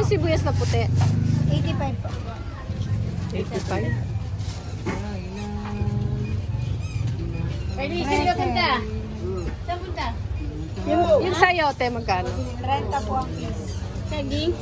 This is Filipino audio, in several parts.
yung sibuyas na puti? 85 po. 85? Pwede sino na punta? Saan punta? Yung sayote, magkano? 30 po ang piso. Saging.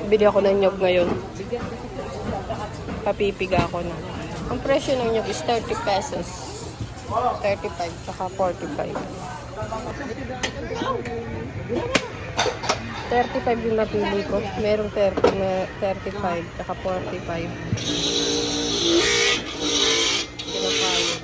Bili ako ng nyog ngayon. Papipiga ako na. Ang presyo ng nyog is 30 pesos. 35, tsaka 45. 35 yung napili ko. Merong 30, 35, tsaka 45. Pinapayod.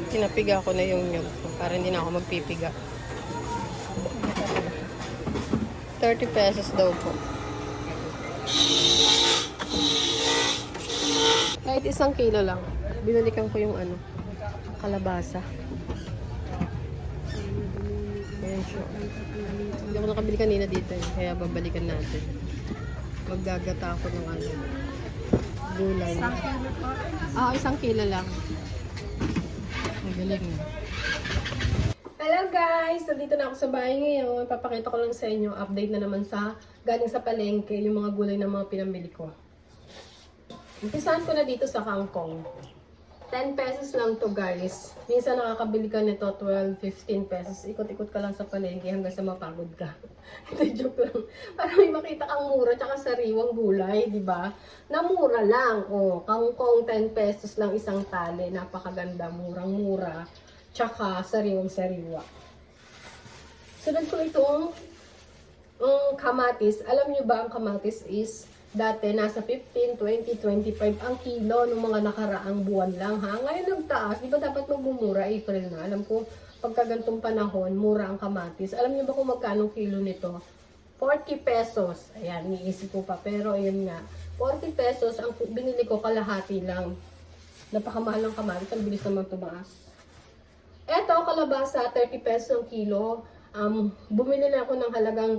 Pinapiga ko na yung nyog ko para hindi na ako magpipiga. 30 pesos daw po. Kahit 1 kilo lang. Binalikan ko yung kalabasa. Ayan siya. Hindi ako nakabili kanina dito kaya babalikan natin. Maggagata ako ng gulay. 1 kilo po. 1 kilo lang. Magaling na. Hello guys! Nandito na ako sa bahay ngayon. Papakita ko lang sa inyo, update na naman galing sa palengke, yung mga gulay na mga pinamili ko. Umpisahan ko na dito sa kangkong. 10 pesos lang to guys. Minsan nakakabili ka nito 12, 15 pesos. Ikot-ikot ka lang sa palengke hanggang sa mapagod ka. Ito joke lang. Para may makita kang mura tsaka sariwang gulay, di ba? Na mura lang. Oh, kangkong 10 pesos lang isang tali. Napakaganda, murang-mura. Tsaka sariwang-sariwa. Sunod ko itong kamatis. Alam nyo ba ang kamatis is dati nasa 15, 20, 25 ang kilo nung mga nakaraang buwan lang ha. Ngayon nagtaas, di ba dapat magbumura April na? Alam ko, pagka gantong panahon, mura ang kamatis. Alam niyo ba kung magkano kilo nito? 40 pesos. Ayan, niisip ko pa. Pero ayun nga, 40 pesos ang binili ko kalahati lang. Napakamahal ng kamatis. Ang bilis naman tumaas. Eto, kalabasa, 30 pesos ang kilo. Bumili na ako ng halagang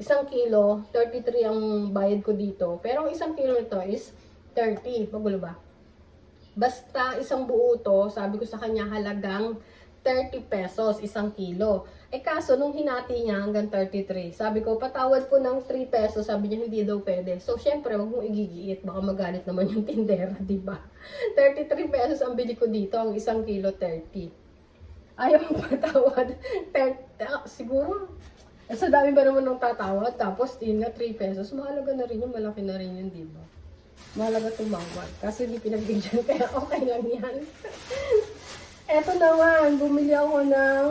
1 kilo, 33 ang bayad ko dito. Pero ang 1 kilo nito is 30. Magulo ba? Basta isang buo to, sabi ko sa kanya halagang 30 pesos, 1 kilo. Eh kaso, nung hinati niya hanggang 33, sabi ko, patawad po ng 3 pesos. Sabi niya, hindi daw pwede. So, syempre, wag mong igigiit. Baka magalit naman yung tindera, diba? 33 pesos ang bili ko dito, ang 1 kilo, 30. Ayaw mo patawad. 30, siguro, sa dami ba naman ng tatawad, tapos yun nga 3 pesos, mahalaga na rin yun, malaki na rin yun, diba? Mahalaga tumawad. Kasi hindi pinagbigyan, kaya okay lang yan. Eto naman, bumili ako ng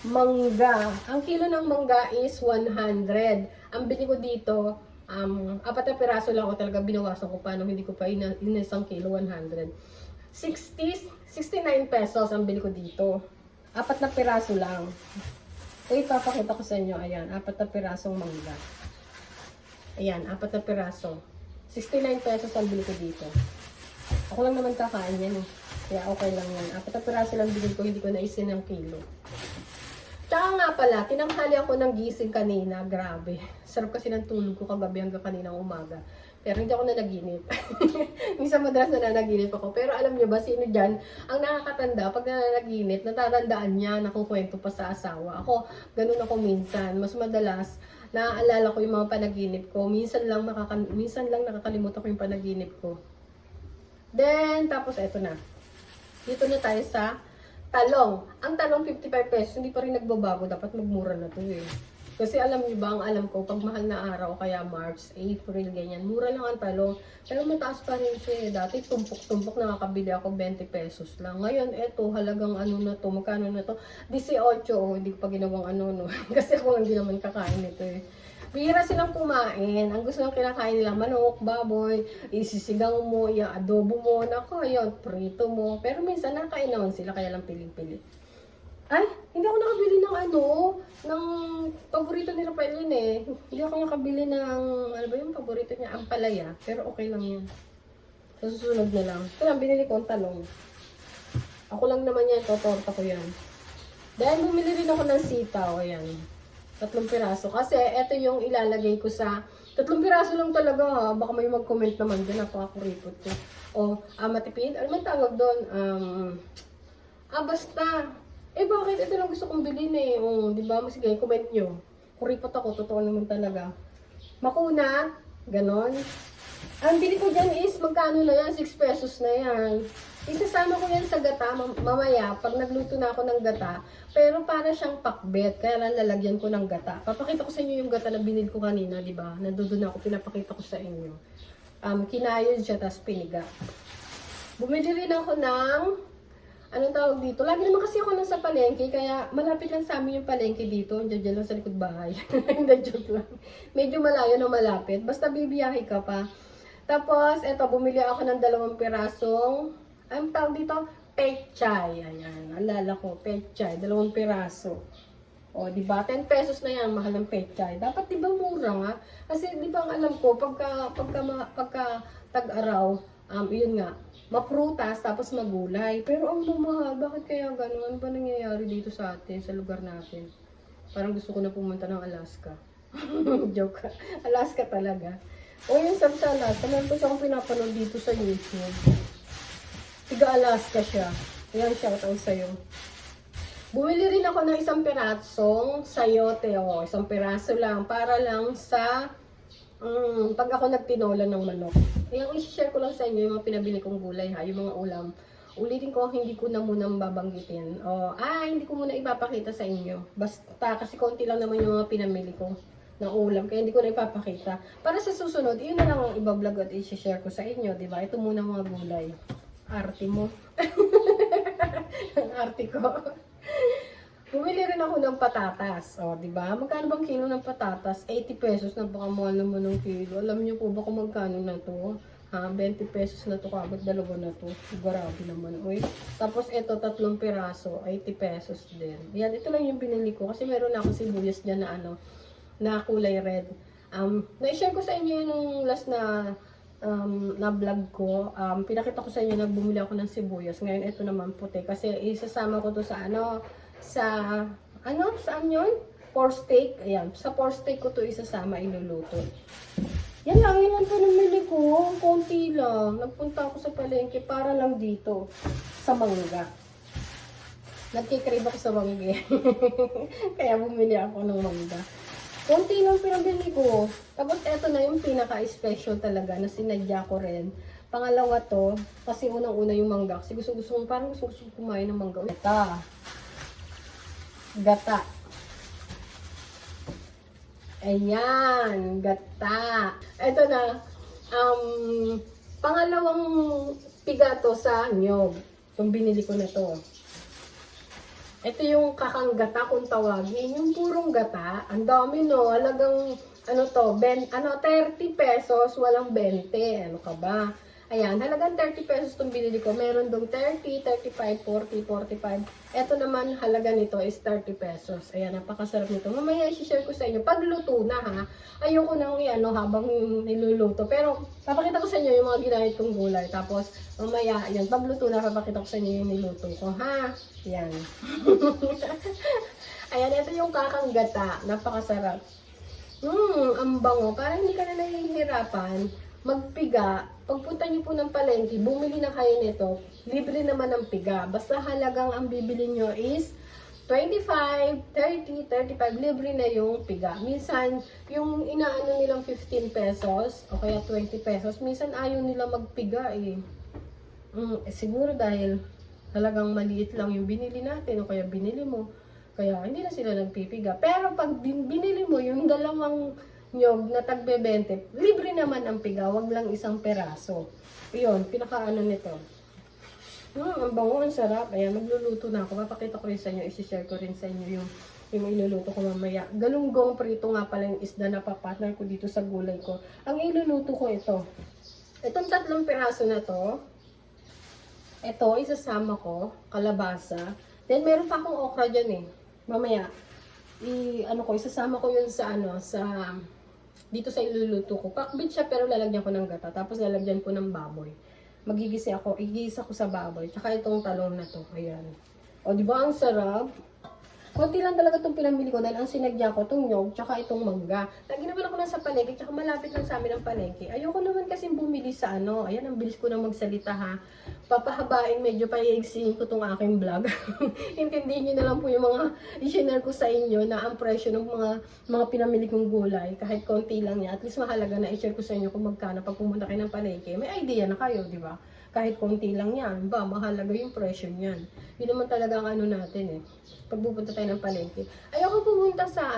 mangga. Ang kilo ng mangga is 100. Ang bili ko dito, 4 na piraso lang ako talaga, binawasan ko pa, nung hindi ko pa isang kilo, 100. 69 pesos ang bili ko dito. 4 na piraso lang. Ito ipapakita ko sa inyo. Ayan, 4 na pirasong mangga. Ayan, 4 na piraso. 69 pesos ang bili ko dito. Ako lang naman kakain yan eh. Kaya okay lang yan. 4 na piraso lang bili ko, hindi ko naisin ng kilo. Tsaka nga pala, tinanghali ako ng gising kanina. Grabe. Sarap kasi ng tulog ko kagabi hanggang kaninang umaga. Pero hindi ako nanaginip. Minsan madalas nananaginip ako. Pero alam niyo ba, sino dyan ang nakakatanda pag nananaginip, natatandaan niya, nakukwento pa sa asawa. Ako, ganun ako minsan. Mas madalas, naaalala ko yung mga panaginip ko. Minsan lang nakakalimutan ko yung panaginip ko. Then, tapos eto na. Dito na tayo sa talong. Ang talong 55 pesos, hindi pa rin nagbabago. Dapat magmura na to eh. Kasi alam niyo ba, ang alam ko, pag mahal na araw, kaya March, April, ganyan, mura lang ang talong. Pero mataas pa rin siya eh. Dati tumpok-tumpok nakakabili ako 20 pesos lang. Ngayon, eto, halagang ano na to, magkano na to? 18, oh, hindi ko pa ginawang no. Kasi ako hindi naman kakain nito eh. Bihira silang kumain. Ang gusto ng kinakain nila, manok, baboy, isisigang mo, i-adobo mo, nako, yun, prito mo. Pero minsan nakain naman sila, kaya lang piling-pili. Ay, hindi ako nakabili ng paborito ni Rafael yun eh. Hindi ako nakabili ng, ano ba yung paborito niya, ampalaya. Pero okay lang yun. Sa susunod na lang. Ito lang, binili ko ang talong. Ako lang naman yan, totorta ko yan. Dahil bumili rin ako ng sitaw, ayan. 3 piraso. Kasi ito yung ilalagay ko sa... 3 piraso lang talaga ha. Baka may mag-comment naman din. Napakakuripot ko. O, matipid. Ano man tawag doon? Basta. Bakit? Ito lang gusto kong bilhin eh. O, di ba? Sige, comment nyo. Kuripot ako. Totoo naman talaga. Makuna. Ganon. Ang bili ko dyan is, magkano na yan? 6 pesos na yan. Isasama ko yan sa gata mamaya pag nagluto na ako ng gata. Pero para siyang pakbet, kaya lang lalagyan ko ng gata. Papakita ko sa inyo yung gata na binili ko kanina, di ba? Nandun ako, pinapakita ko sa inyo. Kinayod siya, tapos piniga. Bumili rin ako ng, anong tawag dito? Lagi naman kasi ako nasa palengke, kaya malapit lang sa amin yung palengke dito. Diyan lang sa likod bahay. Hindi, joke lang. Medyo malayo na malapit. Basta bibiyahe ka pa. Tapos, eto, bumili ako ng 2 pirasong, ang tawag dito, pechay. Ayan, alala ko, pechay, 2 piraso. O, di ba? 10 pesos na yan, mahal ng pechay. Dapat, di ba, mura nga? Kasi, di ba, ang alam ko, pagka tag-araw, yun nga, maprutas, tapos magulay. Pero ang bumahal, bakit kaya gano'n? Ano ba nangyayari dito sa atin, sa lugar natin? Parang gusto ko na pumunta ng Alaska. Joke. Alaska talaga. O yung sa Alaska, meron ko siyang pinapanood dito sa YouTube. Tiga-Alaska siya. Ayan, shoutout sa'yo. Bumili rin ako ng 1 pirasong sayote. O, 1 piraso lang. Para lang sa pag ako nagtinola ng manok. Yung i-share ko lang sa inyo yung mga pinabili kong gulay ha. Yung mga ulam. Ulitin ko, hindi ko na muna babanggitin. Hindi ko muna ipapakita sa inyo. Basta, kasi konti lang naman yung mga pinamili ko na ulam. Kaya hindi ko na ipapakita. Para sa susunod, yun na lang ang ibablog at i-share ko sa inyo. Diba? Ito muna mga gulay. Arte mo. Ang arte ko. Bumili rin ako ng patatas. O, diba? Magkano bang kilo ng patatas? 80 pesos. Napakamahal naman ng kilo. Alam niyo po ba kung magkano na to? 20 pesos na to kagad. 2 na to. Grabe naman. Uy. Tapos ito, 3 piraso. 80 pesos din. Yan, ito lang yung binili ko. Kasi meron na ako sibuyas dyan na na kulay red. Na-share ko sa inyo yung last na vlog ko. Pinakita ko sa inyo na bumili ako ng sibuyas. Ngayon ito naman puti kasi isasama ko to sa saan yun? Pork steak. Ayan, sa pork steak ko to isasama, iluluto. Yan lang po namili ko. Konti lang. Nagpunta ako sa palengke para lang dito sa mangga. Nagkikrave ako sa mangga. Kaya bumili ako ng mangga. Konti lang pinabili ko. Tapos eto na yung pinaka-special talaga na sinadya ko rin. Pangalawa to, kasi unang-una yung mangga. Kasi gusto kumain ng mangga. Gata. Ayan, gata. Eto na, pangalawang pigato sa nyog. Itong binili ko na to. Ito yung kakang gata kung tawagin. Yung purong gata. Ang dami no. Halagang 30 pesos. Walang 20. Ano ka ba? Ayan. Halagang 30 pesos itong binili ko. Meron dong 30, 35, 40, 45. Ito naman halaga nito is 30 pesos. Ayan. Napakasarap nito. Mamaya i-share ko sa inyo. Pag luto na ha. Ayoko nang habang niluluto. Pero papakita ko sa inyo yung mga ginamit kong gulay. Tapos mamaya, ayan. Pag luto na, papakita ko sa inyo yung niluto ko. Ha? Ayan. Ayan, ito yung kakang gata. Napakasarap. Ang bango. Parang hindi ka na nahihirapan magpiga. Pagpunta niyo po ng palengke, bumili na kayo nito. Libre naman ang piga. Basta halagang ang bibili nyo is 25, 30, 35. Libre na yung piga. Minsan, yung inaano nilang 15 pesos o kaya 20 pesos, minsan ayaw nila magpiga eh. Siguro dahil talagang maliit lang yung binili natin o kaya binili mo. Kaya hindi na sila nagpipiga. Pero pag binili mo yung 2 nyog na tagbe-20, libre naman ang piga. Wag lang 1 peraso. Yun, pinakaano nito. Ang bango, ang sarap. Ayan, magluluto na ako. Papakita ko rin sa inyo. I-share ko rin sa inyo yung iluluto ko mamaya. Galunggong prito nga pala yung isda na papartner ko dito sa gulay ko. Ang iluluto ko ito. Itong 3 peraso na to. Ito, isasama ko. Kalabasa. Then, meron pa akong okra dyan eh. Mamaya, isasama ko yun sa dito sa iluluto ko. Pakbit siya pero lalagyan ko ng gata. Tapos lalagyan ko ng baboy. magigisa ako sa baboy. Tsaka itong talong na to, ayan. O, di ba ang sarap? Konti lang talaga itong pinamili ko dahil ang sinagya ko itong nyog tsaka itong mangga. Lagi naman ako nasa palengke tsaka malapit lang sa amin ang palengke. Ayoko naman kasi bumili sa ano. Ayan, ang bilis ko na magsalita ha. Papahabain, medyo paiigsiin ko itong aking vlog. Intindihin nyo na lang po yung mga i-share ko sa inyo na ang presyo ng mga pinamili kong gulay. Kahit konti lang niya. At least mahalaga na i-share ko sa inyo kung magkano pag pumunta kayo ng palengke. May idea na kayo, di ba? Kahit konti lang yan, ba, mahalaga yung presyo niyan. Yun naman talaga ang ano natin eh. Pag pupunta tayo ng palengke. Ayoko pumunta sa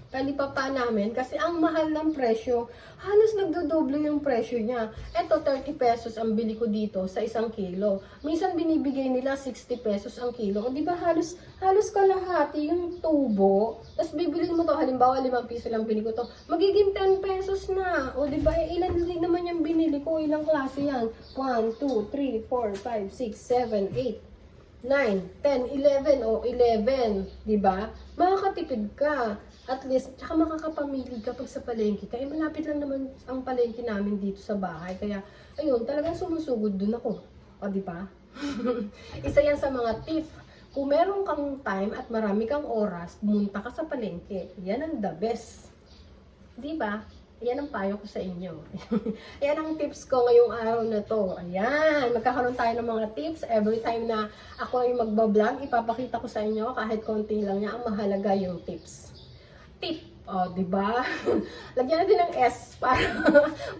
talipapa namin kasi ang mahal ng presyo. Halos nagdodoble yung presyo niya. Eto, 30 pesos ang bili ko dito sa 1 kilo. Minsan binibigay nila 60 pesos ang kilo. O di ba halos kalahati yung tubo. Tapos bibilin mo to, halimbawa 5 piso lang bili ko to. Magiging 10 pesos na. O di ba ilan din naman yung binili ko? Ilang klase yan? 1, 2, 3, 4, 5, 6, 7, 8, 9, 10, 11 o 11, di ba? Makakatipid ka. At least, tsaka makakapamili ka pag sa palengke. Kaya malapit lang naman ang palengke namin dito sa bahay. Kaya, ayun, talagang sumusugod dun ako. O, di ba? Isa yan sa mga tip. Kung meron kang time at marami kang oras, pumunta ka sa palengke. Yan ang the best. Di ba? Yan ang payo ko sa inyo. Yan ang tips ko ngayong araw na to. Ayan, magkakaroon tayo ng mga tips every time na ako ay magbablog. Ipapakita ko sa inyo kahit konti lang niya. Ang mahalaga yung tips. Tip. O, di ba? Lagyan natin ng S para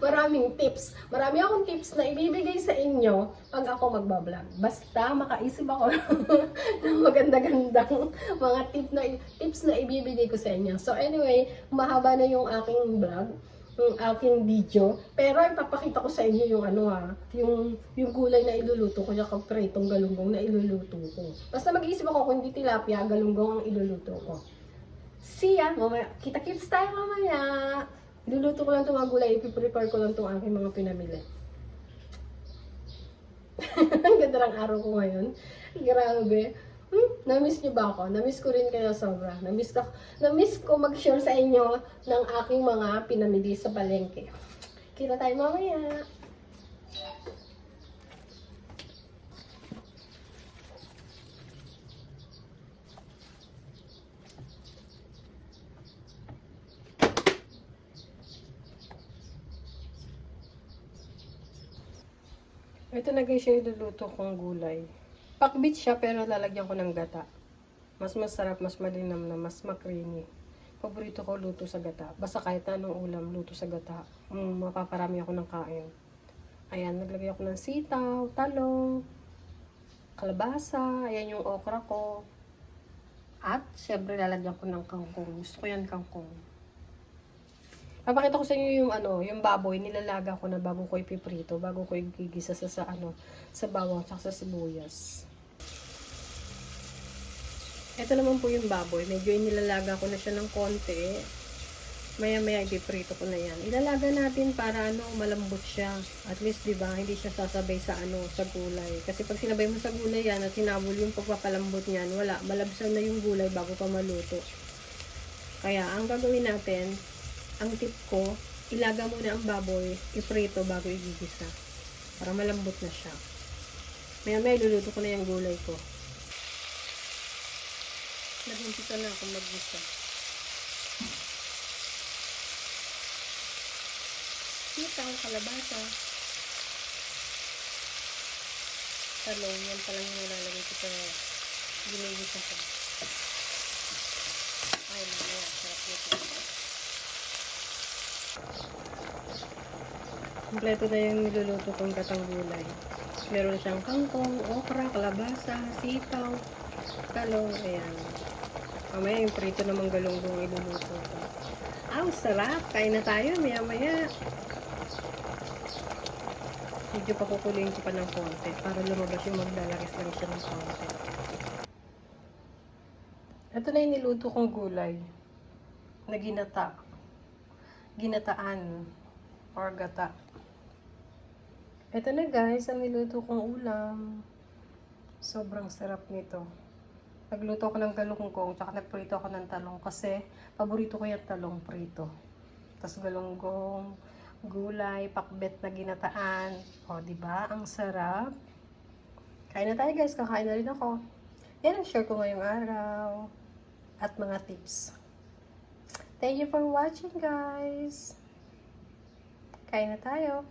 maraming tips. Marami akong tips na ibibigay sa inyo pag ako magbablog. Basta makaisip ako ng maganda-gandang mga tips na ibibigay ko sa inyo. So anyway, mahaba na yung aking vlog, yung aking video. Pero ipapakita ko sa inyo yung yung gulay na iluluto ko, yung kapretong galunggong na iluluto ko. Basta mag-iisip ako kung hindi tilapia, galunggong ang iluluto ko. See ya! Mamaya, kita-kits tayo mamaya! Iluluto ko lang itong mga gulay, ipiprepare ko lang itong aking mga pinamili. Ang ganda ng araw ko ngayon. Grabe. Namiss niyo ba ako? Namiss ko rin kayo sobra. Namiss ko mag-share sa inyo ng aking mga pinamili sa palengke. Kita tayo mamaya! Ito na guys yung iluluto kong gulay. Pakbit siya pero lalagyan ko ng gata. Mas masarap, mas malinam na, mas makrimi. Paborito ko luto sa gata. Basta kahit anong ulam, luto sa gata. Mapaparami ako ng kain. Ayan, naglagay ako ng sitaw, talong, kalabasa, ayan yung okra ko. At syempre lalagyan ko ng kangkong. Gusto ko yan kangkong. Papakita ko sa inyo yung baboy, nilalaga ko na bago ko ipiprito, bago ko igigisa sa bawang at sa sibuyas. Ito naman po yung baboy, medyo inilalaga ko na siya ng konti. Maya-maya ipiprito ko na yan. Ilalaga natin para malambot siya. At least 'di ba, hindi siya sasabay sa sa gulay. Kasi pag sinabay mo sa gulay yan at hinabol yung pagpapalambot niyan, wala, malabsan na yung gulay bago pa maluto. Kaya ang gagawin natin, ang tip ko, ilaga muna ang baboy, iprito bago igigisa. Para malambot na siya. Maya-maya iluluto ko na yung gulay ko. Nag-umpisa na ako maggisa. Sitaw, kalabasa. Talong, yan palang yung nilalagay ko sa ginigisa ko. Ay, mamaya, sarap nito. Kompleto na yung niluluto kong gatang gulay. Meron siyang kangkong, okra, kalabasa, sitaw, talong, ayan. Mamaya yung prito namang galunggong iluluto ko. Sarap! Kain na tayo, maya-maya. Medyo pakukuloyin ko pa ng konti para lumabas yung magdalaris lang siya ng konti. Ito na yung niluto kong gulay na ginataan or gata. Ito na guys, ang niluto kong ulam. Sobrang sarap nito. Nagluto ako ng galunggong, tsaka nagprito ako ng talong kasi paborito ko yung talong prito. Tapos galunggong, gulay, pakbet na ginataan. O, di ba? Ang sarap. Kain na tayo guys, kakain na rin ako. Yan ang share ko ngayong araw. At mga tips. Thank you for watching guys. Kain na tayo.